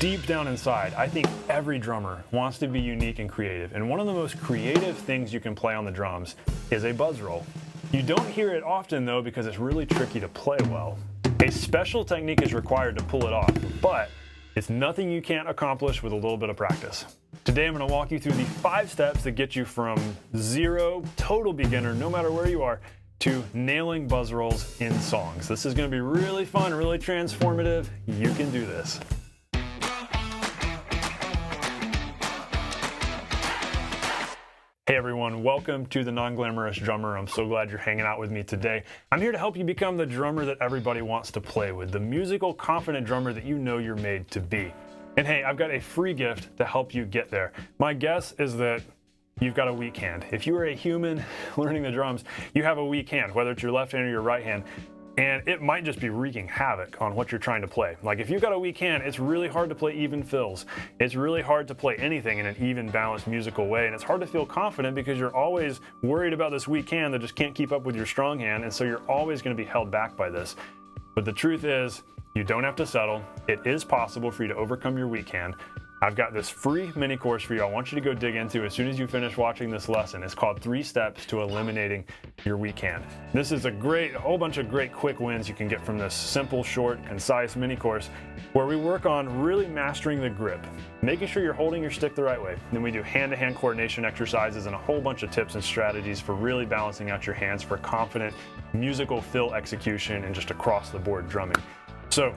deep down inside, I think every drummer wants to be unique and creative. And one of the most creative things you can play on the drums is a buzz roll. You don't hear it often though because it's really tricky to play well. A special technique is required to pull it off, but it's nothing you can't accomplish with a little bit of practice. Today I'm going to walk you through the 5 steps that get you from zero, total beginner, no matter where you are, to nailing buzz rolls in songs. This is going to be really fun, really transformative. You can do this. Hey everyone, welcome to The Non-Glamorous Drummer. I'm so glad you're hanging out with me today. I'm here to help you become the drummer that everybody wants to play with, the musical, confident drummer that you know you're made to be. And hey, I've got a free gift to help you get there. My guess is that you've got a weak hand. If you are a human learning the drums, you have a weak hand, whether it's your left hand or your right hand. And it might just be wreaking havoc on what you're trying to play. Like if you've got a weak hand, it's really hard to play even fills. It's really hard to play anything in an even, balanced musical way. And it's hard to feel confident because you're always worried about this weak hand that just can't keep up with your strong hand. And so you're always going to be held back by this. But the truth is, you don't have to settle. It is possible for you to overcome your weak hand. I've got this free mini course for you I want you to go dig into as soon as you finish watching this lesson. It's called 3 Steps to Eliminating Your Weak Hand. This is a whole bunch of great quick wins you can get from this simple, short, concise mini course where we work on really mastering the grip, making sure you're holding your stick the right way. Then we do hand-to-hand coordination exercises and a whole bunch of tips and strategies for really balancing out your hands for confident musical fill execution and just across-the-board drumming. So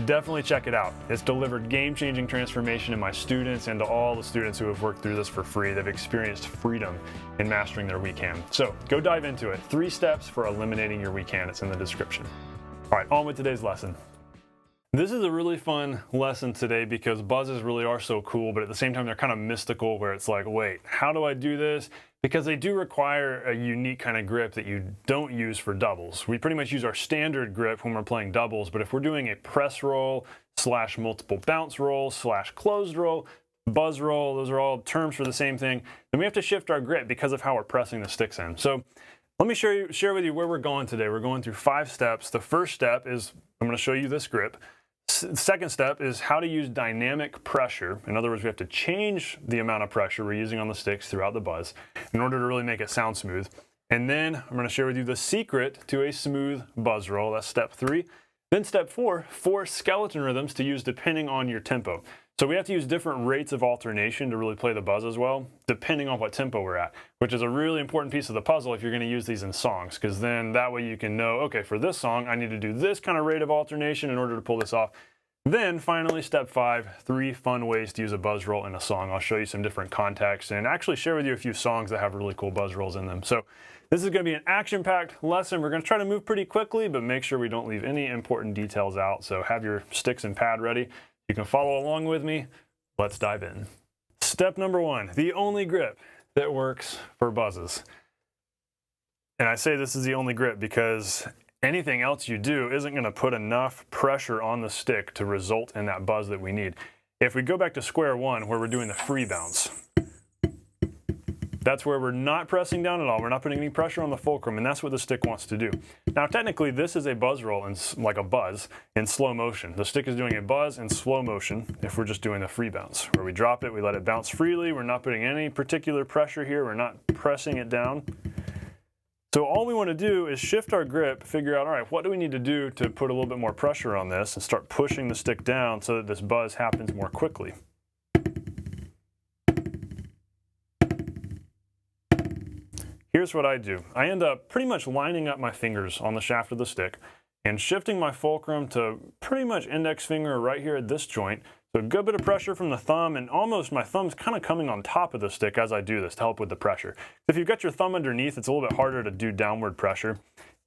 definitely check it out. It's delivered game-changing transformation in my students and to all the students who have worked through this for free. They've experienced freedom in mastering their weak hand. So go dive into it. 3 steps for eliminating your weak hand. It's in the description. All right, on with today's lesson. This is a really fun lesson today because buzzes really are so cool, but at the same time, they're kind of mystical where it's like, wait, how do I do this? Because they do require a unique kind of grip that you don't use for doubles. We pretty much use our standard grip when we're playing doubles, but if we're doing a press roll / multiple bounce roll / closed roll, buzz roll, those are all terms for the same thing, then we have to shift our grip because of how we're pressing the sticks in. So let me share with you where we're going today. We're going through 5 steps. The first step is I'm going to show you this grip. The second step is how to use dynamic pressure. In other words, we have to change the amount of pressure we're using on the sticks throughout the buzz in order to really make it sound smooth. And then I'm going to share with you the secret to a smooth buzz roll. That's step 3. Then step 4, 4 skeleton rhythms to use depending on your tempo. So we have to use different rates of alternation to really play the buzz as well, depending on what tempo we're at, which is a really important piece of the puzzle if you're going to use these in songs, because then that way you can know, okay, for this song, I need to do this kind of rate of alternation in order to pull this off. Then finally, step 5, 3 fun ways to use a buzz roll in a song. I'll show you some different contexts and actually share with you a few songs that have really cool buzz rolls in them. So this is going to be an action-packed lesson. We're going to try to move pretty quickly, but make sure we don't leave any important details out. So have your sticks and pad ready. You can follow along with me. Let's dive in. Step number 1, the only grip that works for buzzes. And I say this is the only grip because anything else you do isn't going to put enough pressure on the stick to result in that buzz that we need. If we go back to square one where we're doing the free bounce, that's where we're not pressing down at all. We're not putting any pressure on the fulcrum, and that's what the stick wants to do. Now, technically, this is a buzz roll, like a buzz, in slow motion. The stick is doing a buzz in slow motion if we're just doing the free bounce, where we drop it, we let it bounce freely. We're not putting any particular pressure here. We're not pressing it down. So all we want to do is shift our grip, figure out, all right, what do we need to do to put a little bit more pressure on this and start pushing the stick down so that this buzz happens more quickly. Here's what I do. I end up pretty much lining up my fingers on the shaft of the stick and shifting my fulcrum to pretty much index finger right here at this joint. So a good bit of pressure from the thumb, and almost my thumb's kind of coming on top of the stick as I do this to help with the pressure. If you've got your thumb underneath, it's a little bit harder to do downward pressure.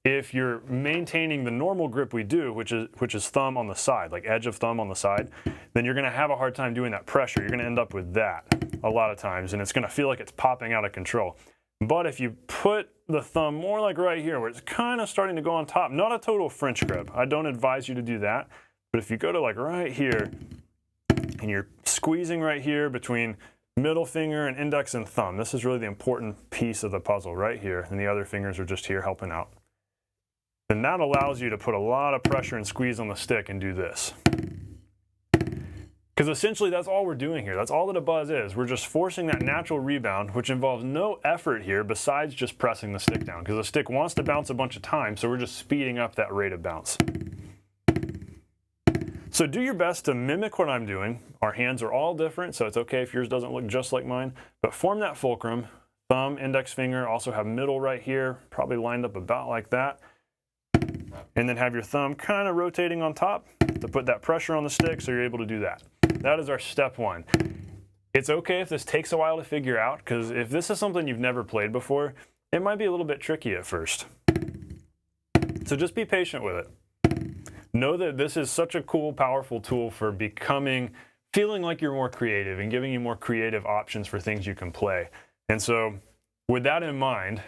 If you're maintaining the normal grip we do, which is thumb on the side, like edge of thumb on the side, then you're going to have a hard time doing that pressure. You're going to end up with that a lot of times, and it's going to feel like it's popping out of control. But if you put the thumb more like right here, where it's kind of starting to go on top, not a total French grip. I don't advise you to do that. But if you go to like right here, and you're squeezing right here between middle finger and index and thumb, this is really the important piece of the puzzle right here, and the other fingers are just here helping out. Then that allows you to put a lot of pressure and squeeze on the stick and do this. Because essentially that's all we're doing here. That's all that a buzz is. We're just forcing that natural rebound, which involves no effort here besides just pressing the stick down. Because the stick wants to bounce a bunch of times, so we're just speeding up that rate of bounce. So do your best to mimic what I'm doing. Our hands are all different, so it's okay if yours doesn't look just like mine. But form that fulcrum. Thumb, index finger, also have middle right here, probably lined up about like that. And then have your thumb kind of rotating on top to put that pressure on the stick so you're able to do that. That is our step one. It's okay if this takes a while to figure out, because if this is something you've never played before, it might be a little bit tricky at first. So just be patient with it. Know that this is such a cool, powerful tool for feeling like you're more creative and giving you more creative options for things you can play. And so with that in mind,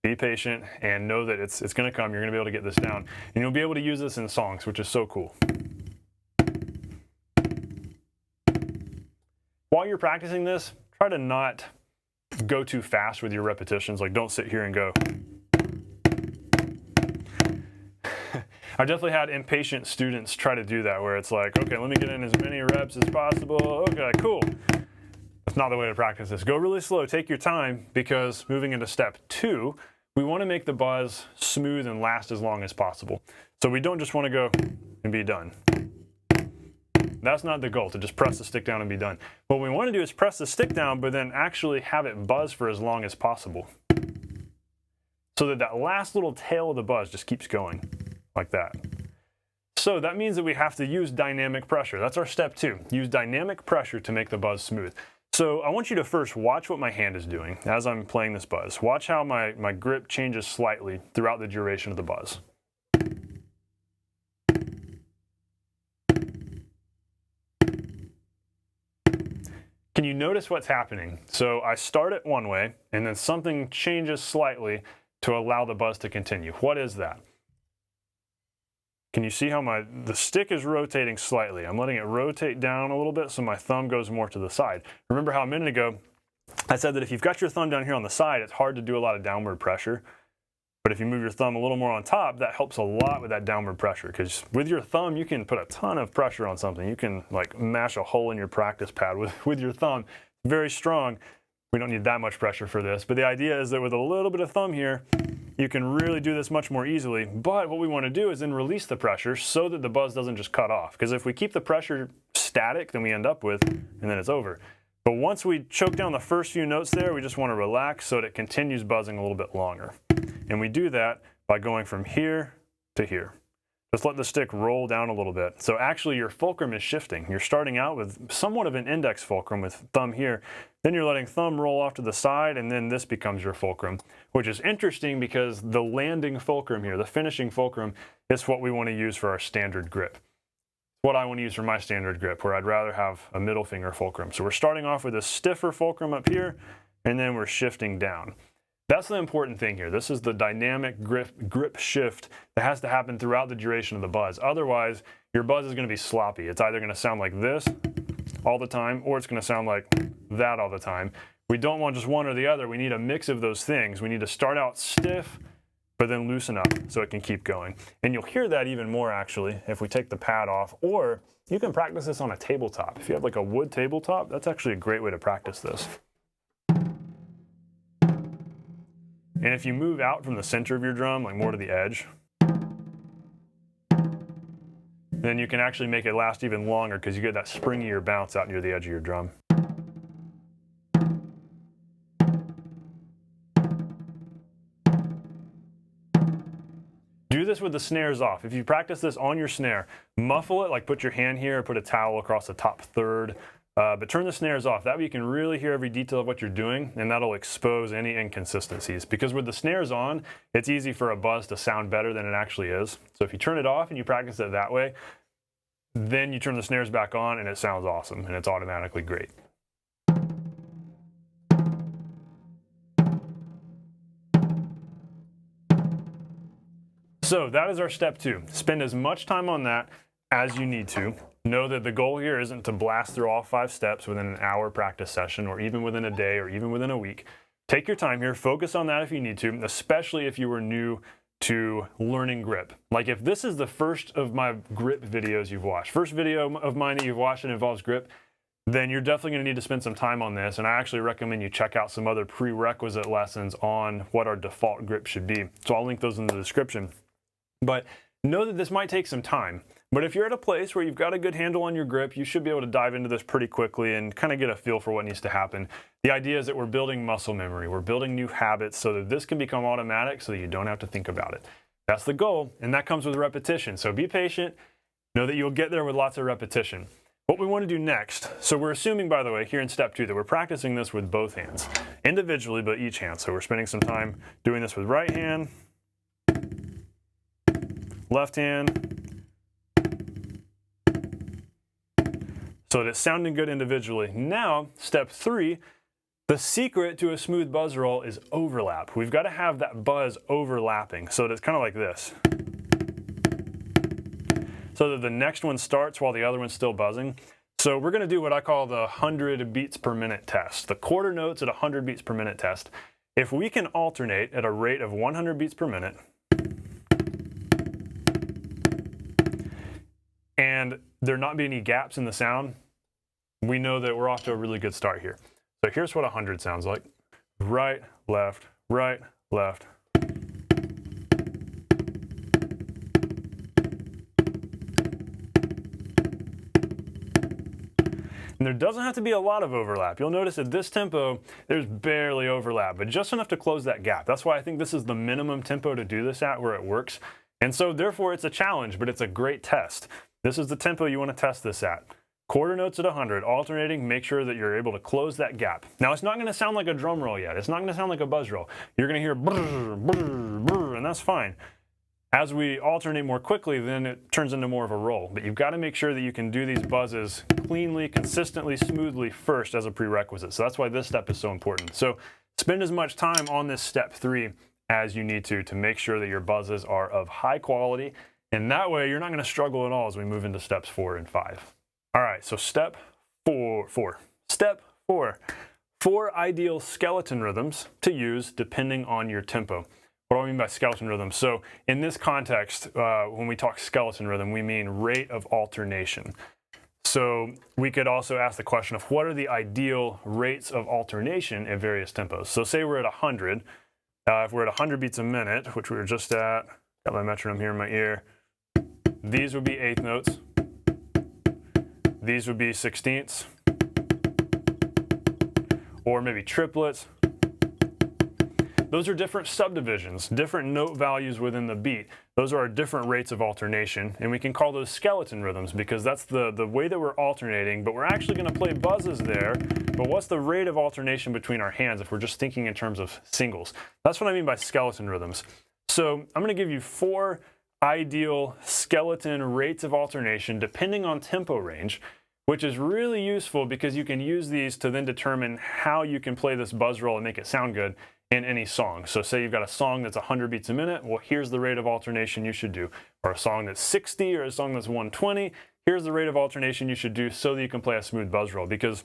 be patient and know that it's going to come. You're going to be able to get this down. And you'll be able to use this in songs, which is so cool. While you're practicing this, try to not go too fast with your repetitions. Like, don't sit here and go. I definitely had impatient students try to do that, where it's like, okay, let me get in as many reps as possible. Okay, cool. That's not the way to practice this. Go really slow, take your time, because moving into step 2, we want to make the buzz smooth and last as long as possible. So we don't just want to go and be done. That's not the goal, to just press the stick down and be done. What we want to do is press the stick down, but then actually have it buzz for as long as possible, so that that last little tail of the buzz just keeps going, like that. So that means that we have to use dynamic pressure. That's our step 2. Use dynamic pressure to make the buzz smooth. So I want you to first watch what my hand is doing as I'm playing this buzz. Watch how my grip changes slightly throughout the duration of the buzz. Can you notice what's happening? So I start it one way, and then something changes slightly to allow the buzz to continue. What is that? Can you see how the stick is rotating slightly? I'm letting it rotate down a little bit so my thumb goes more to the side. Remember how a minute ago I said that if you've got your thumb down here on the side, it's hard to do a lot of downward pressure. But if you move your thumb a little more on top, that helps a lot with that downward pressure, because with your thumb, you can put a ton of pressure on something. You can like mash a hole in your practice pad with your thumb. Very strong. We don't need that much pressure for this. But the idea is that with a little bit of thumb here, you can really do this much more easily. But what we want to do is then release the pressure so that the buzz doesn't just cut off. Because if we keep the pressure static, then we end up with, and then it's over. But once we choke down the first few notes there, we just want to relax so that it continues buzzing a little bit longer. And we do that by going from here to here. Just let the stick roll down a little bit. So actually your fulcrum is shifting. You're starting out with somewhat of an index fulcrum with thumb here. Then you're letting thumb roll off to the side, and then this becomes your fulcrum, which is interesting because the landing fulcrum here, the finishing fulcrum, is what we want to use for our standard grip. What I want to use for my standard grip, where I'd rather have a middle finger fulcrum. So we're starting off with a stiffer fulcrum up here, and then we're shifting down. That's the important thing here. This is the dynamic grip shift that has to happen throughout the duration of the buzz. Otherwise, your buzz is going to be sloppy. It's either going to sound like this all the time, or it's going to sound like that all the time. We don't want just one or the other. We need a mix of those things. We need to start out stiff, but then loosen up so it can keep going. And you'll hear that even more, actually, if we take the pad off, or you can practice this on a tabletop. If you have like a wood tabletop, that's actually a great way to practice this. And if you move out from the center of your drum, like more to the edge, then you can actually make it last even longer because you get that springier bounce out near the edge of your drum. Do this with the snares off. If you practice this on your snare, muffle it, like put your hand here or put a towel across the top third. But turn the snares off. That way you can really hear every detail of what you're doing, and that'll expose any inconsistencies. Because with the snares on, it's easy for a buzz to sound better than it actually is. So if you turn it off and you practice it that way, then you turn the snares back on and it sounds awesome, and it's automatically great. So that is our step 2. Spend as much time on that as you need to. Know that the goal here isn't to blast through all 5 steps within an hour practice session, or even within a day, or even within a week. Take your time here, focus on that if you need to, especially if you were new to learning grip. Like if this is the first of my grip videos you've watched, first video of mine that you've watched that involves grip, then you're definitely going to need to spend some time on this. And I actually recommend you check out some other prerequisite lessons on what our default grip should be. So I'll link those in the description. But know that this might take some time. But if you're at a place where you've got a good handle on your grip, you should be able to dive into this pretty quickly and kind of get a feel for what needs to happen. The idea is that we're building muscle memory. We're building new habits so that this can become automatic so that you don't have to think about it. That's the goal, and that comes with repetition. So be patient. Know that you'll get there with lots of repetition. What we want to do next, so we're assuming, by the way, here in step 2, that we're practicing this with both hands, individually, but each hand. So we're spending some time doing this with right hand, left hand, so that it's sounding good individually. Now, step 3, the secret to a smooth buzz roll is overlap. We've got to have that buzz overlapping, so that it's kind of like this, so that the next one starts while the other one's still buzzing. So we're going to do what I call the 100 beats per minute test, the quarter notes at 100 beats per minute test. If we can alternate at a rate of 100 beats per minute, and there not be any gaps in the sound, we know that we're off to a really good start here. So here's what 100 sounds like. Right, left, right, left. And there doesn't have to be a lot of overlap. You'll notice at this tempo, there's barely overlap, but just enough to close that gap. That's why I think this is the minimum tempo to do this at where it works. And so therefore it's a challenge, but it's a great test. This is the tempo you want to test this at. Quarter notes at 100, alternating, make sure that you're able to close that gap. Now it's not going to sound like a drum roll yet. It's not going to sound like a buzz roll. You're going to hear brrr, brrr, brrr, and that's fine. As we alternate more quickly, then it turns into more of a roll. But you've got to make sure that you can do these buzzes cleanly, consistently, smoothly first as a prerequisite. So that's why this step is so important. So spend as much time on this step 3 as you need to make sure that your buzzes are of high quality. And that way you're not going to struggle at all as we move into steps 4 and 5. All right, so step 4. Step 4. 4 ideal skeleton rhythms to use depending on your tempo. What do I mean by skeleton rhythm? So in this context, when we talk skeleton rhythm, we mean rate of alternation. So we could also ask the question of what are the ideal rates of alternation at various tempos. So say we're at 100. If we're at 100 beats a minute, which we were just at, got my metronome here in my ear, these would be eighth notes. These would be sixteenths, or maybe triplets. Those are different subdivisions, different note values within the beat. Those are our different rates of alternation, and we can call those skeleton rhythms because that's the way that we're alternating, but we're actually going to play buzzes there. But what's the rate of alternation between our hands if we're just thinking in terms of singles? That's what I mean by skeleton rhythms. So I'm going to give you 4 ideal skeleton rates of alternation depending on tempo range, which is really useful because you can use these to then determine how you can play this buzz roll and make it sound good in any song. So say you've got a song that's 100 beats a minute, well, here's the rate of alternation you should do. Or a song that's 60 or a song that's 120, here's the rate of alternation you should do so that you can play a smooth buzz roll. Because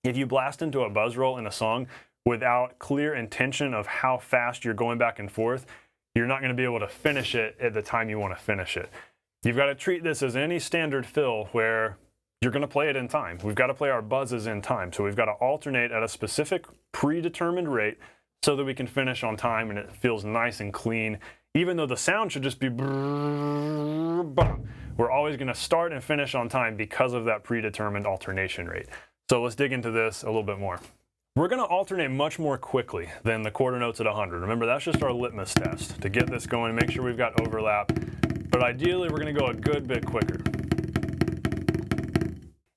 if you blast into a buzz roll in a song without clear intention of how fast you're going back and forth, you're not going to be able to finish it at the time you want to finish it. You've got to treat this as any standard fill where you're going to play it in time. We've got to play our buzzes in time. So we've got to alternate at a specific predetermined rate so that we can finish on time and it feels nice and clean. Even though the sound should just be brrr, bum, we're always going to start and finish on time because of that predetermined alternation rate. So let's dig into this a little bit more. We're going to alternate much more quickly than the quarter notes at 100. Remember, that's just our litmus test to get this going and make sure we've got overlap. But ideally, we're going to go a good bit quicker.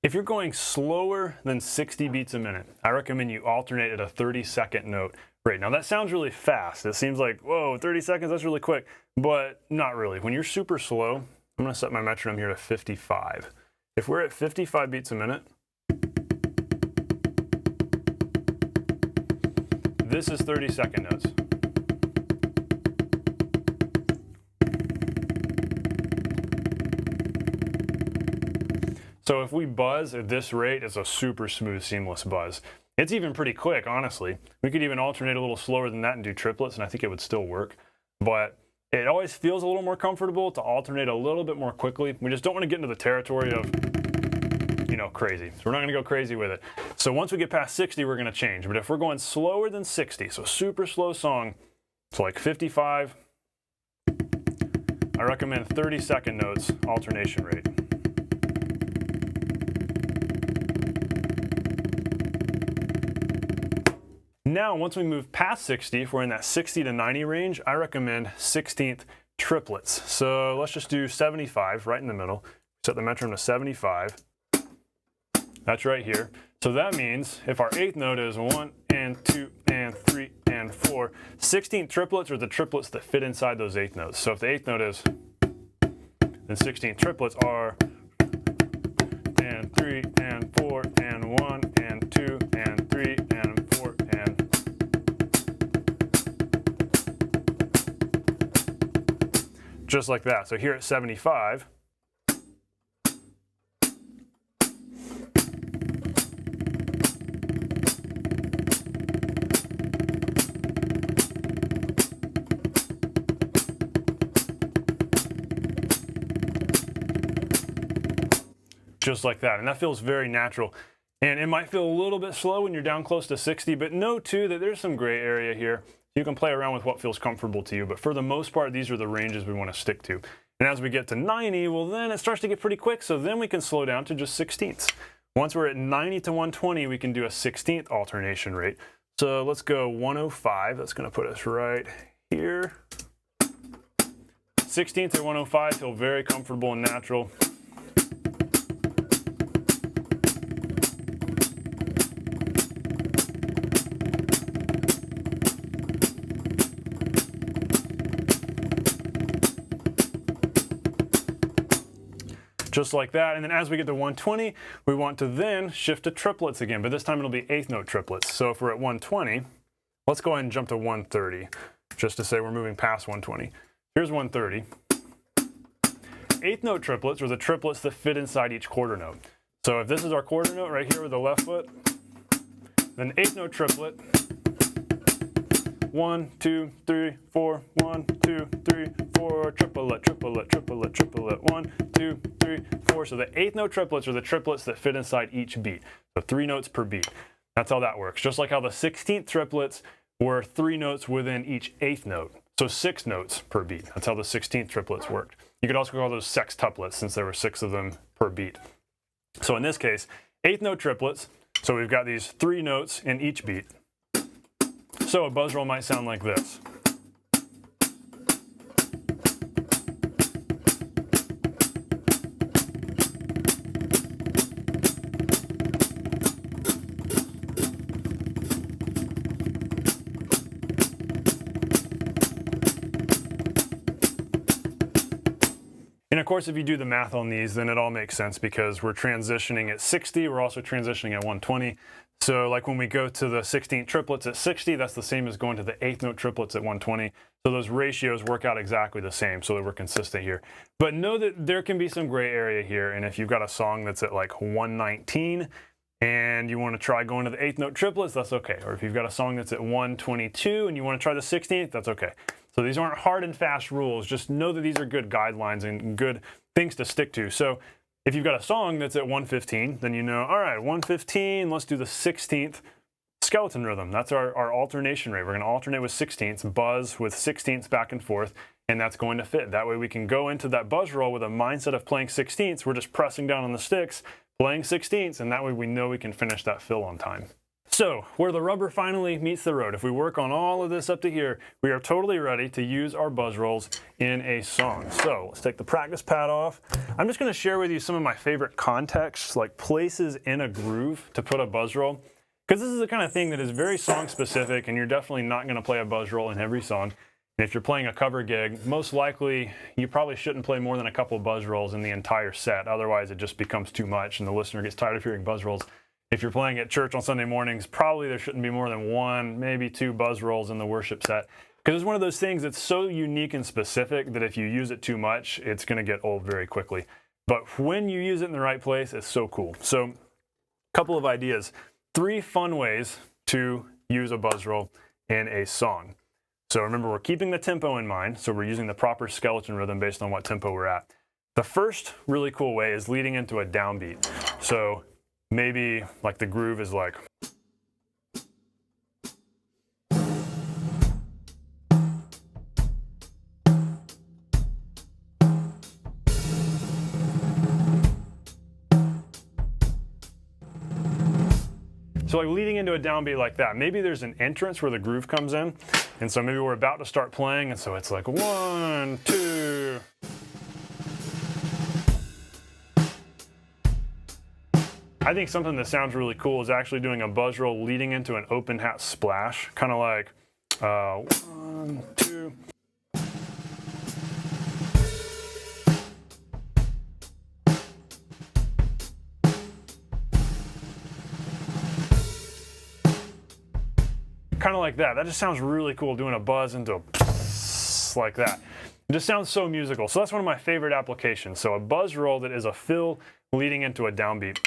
If you're going slower than 60 beats a minute, I recommend you alternate at a 30-second note rate. Now that sounds really fast. It seems like, whoa, 30 seconds, that's really quick, but not really. When you're super slow, I'm going to set my metronome here to 55. If we're at 55 beats a minute, this is 30-second notes. So if we buzz at this rate, it's a super smooth, seamless buzz. It's even pretty quick, honestly. We could even alternate a little slower than that and do triplets, and I think it would still work. But it always feels a little more comfortable to alternate a little bit more quickly. We just don't want to get into the territory of, crazy. So we're not going to go crazy with it. So once we get past 60, we're going to change. But if we're going slower than 60, so super slow song, so like 55, I recommend 30-second notes alternation rate. Now, once we move past 60, if we're in that 60 to 90 range, I recommend 16th triplets. So let's just do 75 right in the middle. Set the metronome to 75. That's right here. So that means if our 8th note is 1 and 2 and 3 and 4, 16th triplets are the triplets that fit inside those 8th notes. So if the 8th note is, then 16th triplets are and 3 and 4 and 1 and 2 and 3 and 4 and just like that. So here at 75, just like that, and that feels very natural. And it might feel a little bit slow when you're down close to 60, but know too that there's some gray area here. You can play around with what feels comfortable to you, but for the most part, these are the ranges we want to stick to. And as we get to 90, well, then it starts to get pretty quick, so then we can slow down to just 16ths. Once we're at 90 to 120, we can do a 16th alternation rate. So let's go 105. That's going to put us right here. 16th or 105 feel very comfortable and natural. Just like that, and then as we get to 120, we want to then shift to triplets again, but this time it'll be 8th note triplets. So if we're at 120, let's go ahead and jump to 130, just to say we're moving past 120. Here's 130. 8th note triplets are the triplets that fit inside each quarter note. So if this is our quarter note right here with the left foot, then 8th note triplet, 1, 2, 3, 4, 1, 2, 3, 4, triplet, triplet, triplet, triplet, 1, 2, 3, 4. So the 8th note triplets are the triplets that fit inside each beat. So 3 notes per beat. That's how that works. Just like how the 16th triplets were 3 notes within each 8th note. So 6 notes per beat. That's how the 16th triplets worked. You could also call those sextuplets since there were 6 of them per beat. So in this case, 8th note triplets. So we've got these 3 notes in each beat. So a buzz roll might sound like this. And of course, if you do the math on these, then it all makes sense because we're transitioning at 60, we're also transitioning at 120. So like when we go to the 16th triplets at 60, that's the same as going to the 8th note triplets at 120. So those ratios work out exactly the same so that we're consistent here. But know that there can be some gray area here. And if you've got a song that's at like 119 and you want to try going to the 8th note triplets, that's okay. Or if you've got a song that's at 122 and you want to try the 16th, that's okay. So these aren't hard and fast rules. Just know that these are good guidelines and good things to stick to. So if you've got a song that's at 115, then you know, all right, 115, let's do the 16th skeleton rhythm. That's our alternation rate. We're going to alternate with 16ths, buzz with 16ths back and forth, and that's going to fit. That way we can go into that buzz roll with a mindset of playing 16ths. We're just pressing down on the sticks, playing 16ths, and that way we know we can finish that fill on time. So, where the rubber finally meets the road, if we work on all of this up to here, we are totally ready to use our buzz rolls in a song. So, let's take the practice pad off. I'm just going to share with you some of my favorite contexts, like places in a groove to put a buzz roll. Because this is the kind of thing that is very song specific, and you're definitely not going to play a buzz roll in every song. And if you're playing a cover gig, most likely you probably shouldn't play more than a couple of buzz rolls in the entire set. Otherwise, it just becomes too much, and the listener gets tired of hearing buzz rolls. If you're playing at church on Sunday mornings, probably there shouldn't be more than 1, maybe 2 buzz rolls in the worship set. Because it's one of those things that's so unique and specific that if you use it too much, it's going to get old very quickly. But when you use it in the right place, it's so cool. So, a couple of ideas. 3 fun ways to use a buzz roll in a song. So remember, we're keeping the tempo in mind, so we're using the proper skeleton rhythm based on what tempo we're at. The first really cool way is leading into a downbeat. So maybe like the groove is like, so like leading into a downbeat like that. Maybe there's an entrance where the groove comes in, and so maybe we're about to start playing, and so it's like 1, 2. I think something that sounds really cool is actually doing a buzz roll leading into an open hat splash, kind of like 1, 2. Kind of like that. That just sounds really cool, doing a buzz into a like that. It just sounds so musical. So that's one of my favorite applications. So a buzz roll that is a fill leading into a downbeat.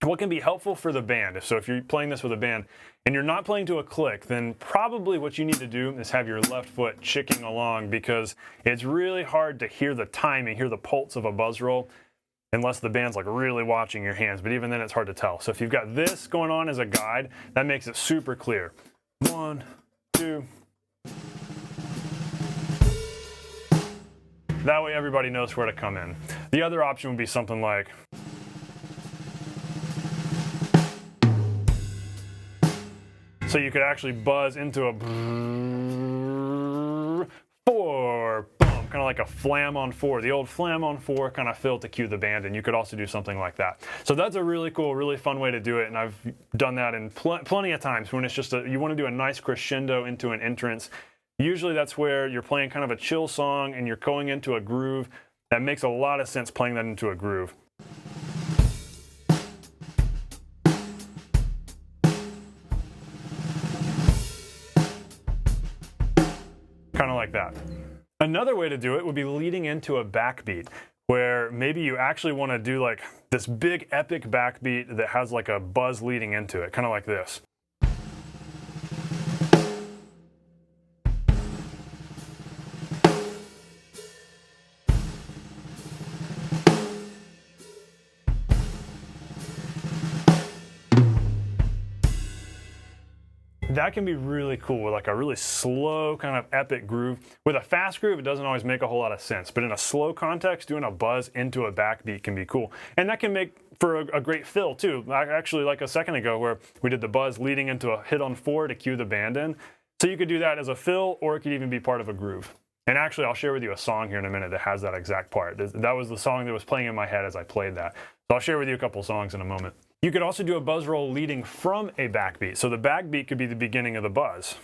What can be helpful for the band, if you're playing this with a band and you're not playing to a click, then probably what you need to do is have your left foot chicking along, because it's really hard to hear the timing, hear the pulse of a buzz roll, unless the band's like really watching your hands. But even then it's hard to tell. So if you've got this going on as a guide, that makes it super clear. 1, 2. That way everybody knows where to come in. The other option would be something like, so you could actually buzz into a 4, boom, kind of like a flam on 4, the old flam on 4 kind of fill to cue the band, and you could also do something like that. So that's a really cool, really fun way to do it, and I've done that in plenty of times when it's just you want to do a nice crescendo into an entrance. Usually that's where you're playing kind of a chill song and you're going into a groove. That makes a lot of sense, playing that into a groove. Kind of like that. Another way to do it would be leading into a backbeat, where maybe you actually want to do like this big epic backbeat that has like a buzz leading into it, kind of like this. That can be really cool with like a really slow kind of epic groove. With a fast groove, it doesn't always make a whole lot of sense, but in a slow context, doing a buzz into a backbeat can be cool. And that can make for a great fill too. Actually, like a second ago where we did the buzz leading into a hit on 4 to cue the band in. So you could do that as a fill, or it could even be part of a groove. And actually, I'll share with you a song here in a minute that has that exact part. That was the song that was playing in my head as I played that. So I'll share with you a couple songs in a moment. You could also do a buzz roll leading from a backbeat. So the backbeat could be the beginning of the buzz.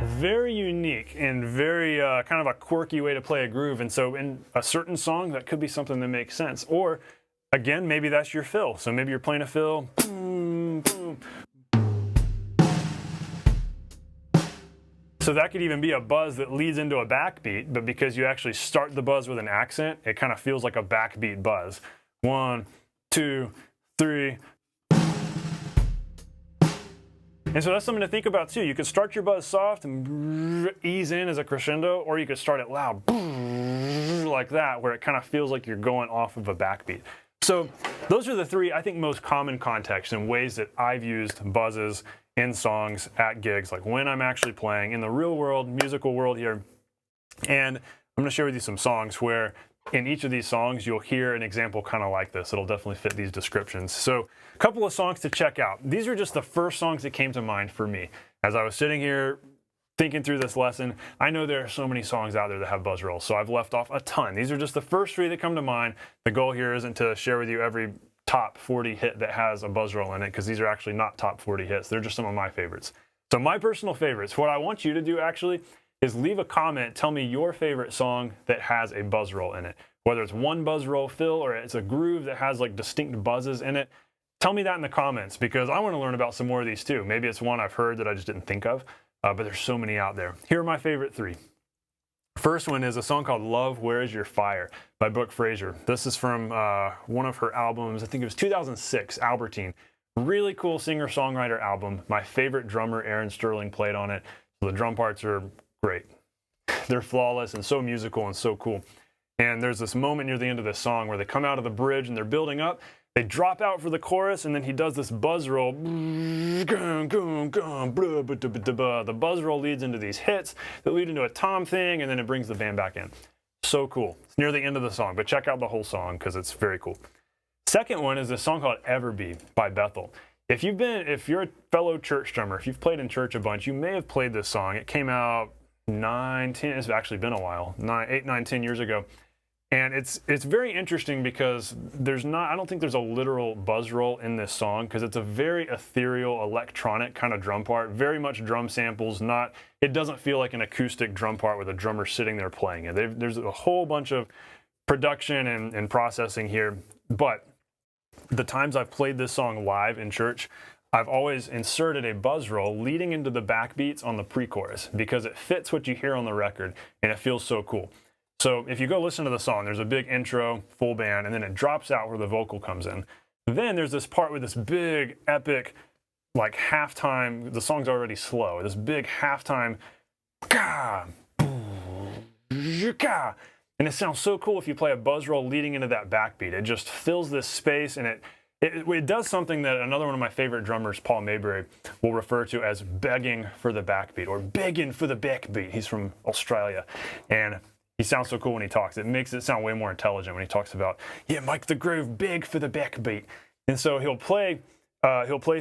Very unique and very kind of a quirky way to play a groove. And so in a certain song, that could be something that makes sense. Or again, maybe that's your fill. So maybe you're playing a fill. Boom, boom. So that could even be a buzz that leads into a backbeat, but because you actually start the buzz with an accent, it kind of feels like a backbeat buzz. 1, 2, 3. And so that's something to think about too. You could start your buzz soft and ease in as a crescendo, or you could start it loud like that, where it kind of feels like you're going off of a backbeat. So those are the 3, I think, most common contexts and ways that I've used buzzes in songs at gigs, like when I'm actually playing in the real world, musical world here. And I'm going to share with you some songs where in each of these songs, you'll hear an example kind of like this. It'll definitely fit these descriptions. So a couple of songs to check out. These are just the first songs that came to mind for me. As I was sitting here thinking through this lesson, I know there are so many songs out there that have buzz rolls, so I've left off a ton. These are just the first 3 that come to mind. The goal here isn't to share with you every top 40 hit that has a buzz roll in it, because these are actually not top 40 hits. They're just some of my favorites. So my personal favorites, what I want you to do actually is leave a comment. Tell me your favorite song that has a buzz roll in it. Whether it's one buzz roll fill or it's a groove that has like distinct buzzes in it, Tell me that in the comments, because I want to learn about some more of these too. Maybe it's one I've heard that I just didn't think of, but there's so many out there. Here are my favorite three. First one is a song called Love, Where Is Your Fire by Brooke Fraser. This is from one of her albums, I think it was 2006, Albertine. Really cool singer-songwriter album. My favorite drummer, Aaron Sterling, played on it. So the drum parts are great. They're flawless and so musical and so cool. And there's this moment near the end of this song where they come out of the bridge and they're building up. They drop out for the chorus, and then he does this buzz roll. The buzz roll leads into these hits that lead into a tom thing, and then it brings the band back in. So cool. It's near the end of the song, but check out the whole song because it's very cool. Second one is a song called Everby by Bethel. If you're a fellow church drummer, if you've played in church a bunch, you may have played this song. It came out 9, 10, it's actually been a while, 8, 9, 10 years ago. And it's very interesting because I don't think there's a literal buzz roll in this song, because it's a very ethereal electronic kind of drum part, very much drum samples. It doesn't feel like an acoustic drum part with a drummer sitting there playing it. There's a whole bunch of production and processing here. But the times I've played this song live in church, I've always inserted a buzz roll leading into the backbeats on the pre-chorus, because it fits what you hear on the record and it feels so cool. So if you go listen to the song, there's a big intro, full band, and then it drops out where the vocal comes in. Then there's this part with this big, epic, like halftime, the song's already slow, this big halftime, and it sounds so cool if you play a buzz roll leading into that backbeat. It just fills this space, and it does something that another one of my favorite drummers, Paul Maybury, will refer to as begging for the backbeat, or begging for the backbeat. He's from Australia, and he sounds so cool when he talks. It makes it sound way more intelligent when he talks about, yeah, make the groove big for the backbeat. And so he'll play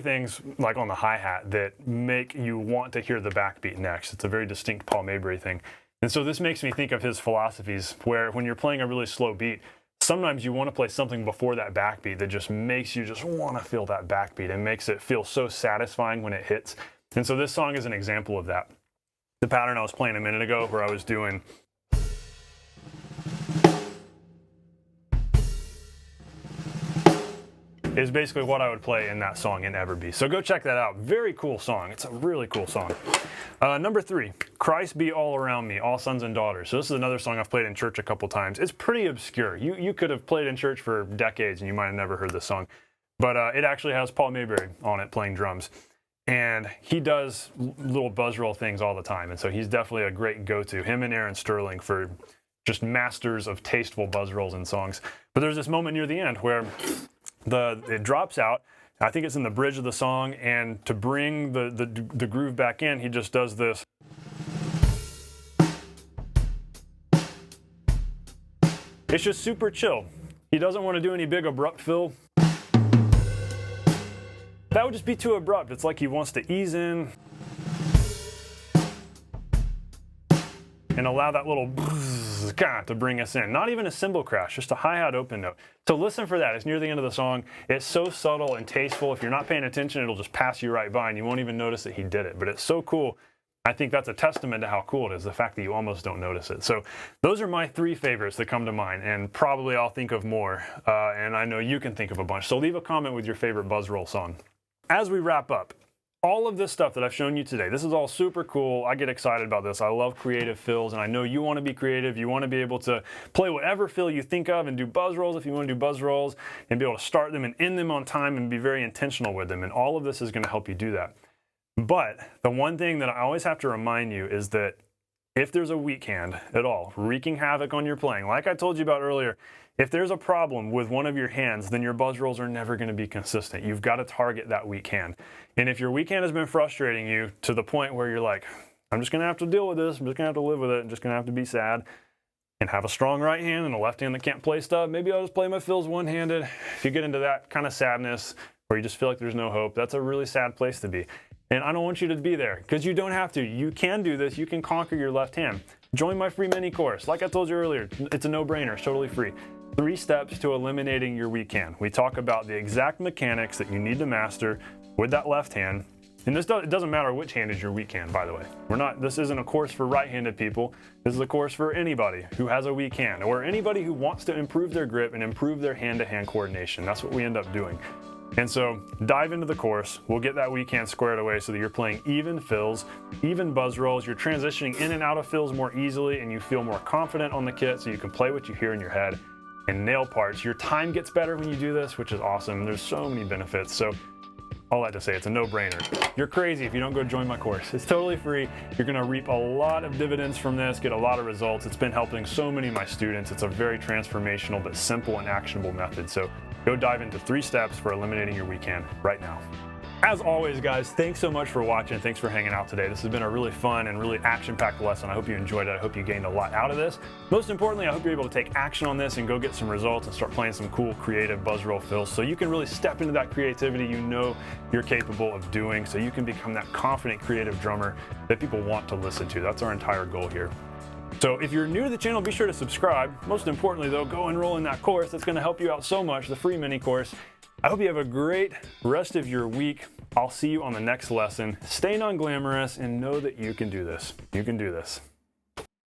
things like on the hi-hat that make you want to hear the backbeat next. It's a very distinct Paul Maybury thing. And so this makes me think of his philosophies, where when you're playing a really slow beat, sometimes you want to play something before that backbeat that just makes you just want to feel that backbeat and makes it feel so satisfying when it hits. And so this song is an example of that. The pattern I was playing a minute ago, where I was doing is basically what I would play in that song in Everby. So go check that out. Very cool song. It's a really cool song. Number 3, Christ Be All Around Me, All Sons and Daughters. So this is another song I've played in church a couple times. It's pretty obscure. You could have played in church for decades and you might have never heard this song. But it actually has Paul Maybury on it playing drums. And he does little buzz roll things all the time. And so he's definitely a great go-to. Him and Aaron Sterling for just masters of tasteful buzz rolls in songs. But there's this moment near the end where it drops out. I think it's in the bridge of the song, and to bring the groove back in, he just does this. It's just super chill. He doesn't want to do any big abrupt fill. That would just be too abrupt. It's like he wants to ease in and allow that little to bring us in. Not even a cymbal crash, just a hi-hat open note. So listen for that. It's near the end of the song. It's so subtle and tasteful. If you're not paying attention, it'll just pass you right by and you won't even notice that he did it. But it's so cool. I think that's a testament to how cool it is, the fact that you almost don't notice it. So those are my 3 favorites that come to mind, and probably I'll think of more. And I know you can think of a bunch. So leave a comment with your favorite buzz roll song. As we wrap up, all of this stuff that I've shown you today, this is all super cool. I get excited about this. I love creative fills, and I know you want to be creative. You want to be able to play whatever fill you think of and do buzz rolls if you want to do buzz rolls, and be able to start them and end them on time and be very intentional with them. And all of this is going to help you do that. But the one thing that I always have to remind you is that if there's a weak hand at all, wreaking havoc on your playing, like I told you about earlier, if there's a problem with one of your hands, then your buzz rolls are never going to be consistent. You've got to target that weak hand. And if your weak hand has been frustrating you to the point where you're like, I'm just going to have to deal with this, I'm just going to have to live with it, I'm just going to have to be sad, and have a strong right hand and a left hand that can't play stuff, maybe I'll just play my fills one-handed. If you get into that kind of sadness where you just feel like there's no hope, that's a really sad place to be. And I don't want you to be there, because you don't have to. You can do this. You can conquer your left hand. Join my free mini course. Like I told you earlier, it's a no-brainer. It's totally free. 3 steps to eliminating your weak hand. We talk about the exact mechanics that you need to master with that left hand. And it doesn't matter which hand is your weak hand, by the way. This isn't a course for right-handed people. This is a course for anybody who has a weak hand, or anybody who wants to improve their grip and improve their hand-to-hand coordination. That's what we end up doing. And so dive into the course. We'll get that weak hand squared away so that you're playing even fills, even buzz rolls. You're transitioning in and out of fills more easily, and you feel more confident on the kit so you can play what you hear in your head and nail parts. Your time gets better when you do this, which is awesome. There's so many benefits. So all that to say, it's a no-brainer. You're crazy if you don't go join my course. It's totally free. You're gonna reap a lot of dividends from this, get a lot of results. It's been helping so many of my students. It's a very transformational but simple and actionable method. So go dive into 3 steps for eliminating your weak hand right now. As always, guys, thanks so much for watching. Thanks for hanging out today. This has been a really fun and really action-packed lesson. I hope you enjoyed it. I hope you gained a lot out of this. Most importantly, I hope you're able to take action on this and go get some results and start playing some cool, creative buzz roll fills so you can really step into that creativity you know you're capable of doing, so you can become that confident, creative drummer that people want to listen to. That's our entire goal here. So if you're new to the channel, be sure to subscribe. Most importantly, though, go enroll in that course. That's going to help you out so much, the free mini course. I hope you have a great rest of your week. I'll see you on the next lesson. Stay non-glamorous and know that you can do this. You can do this.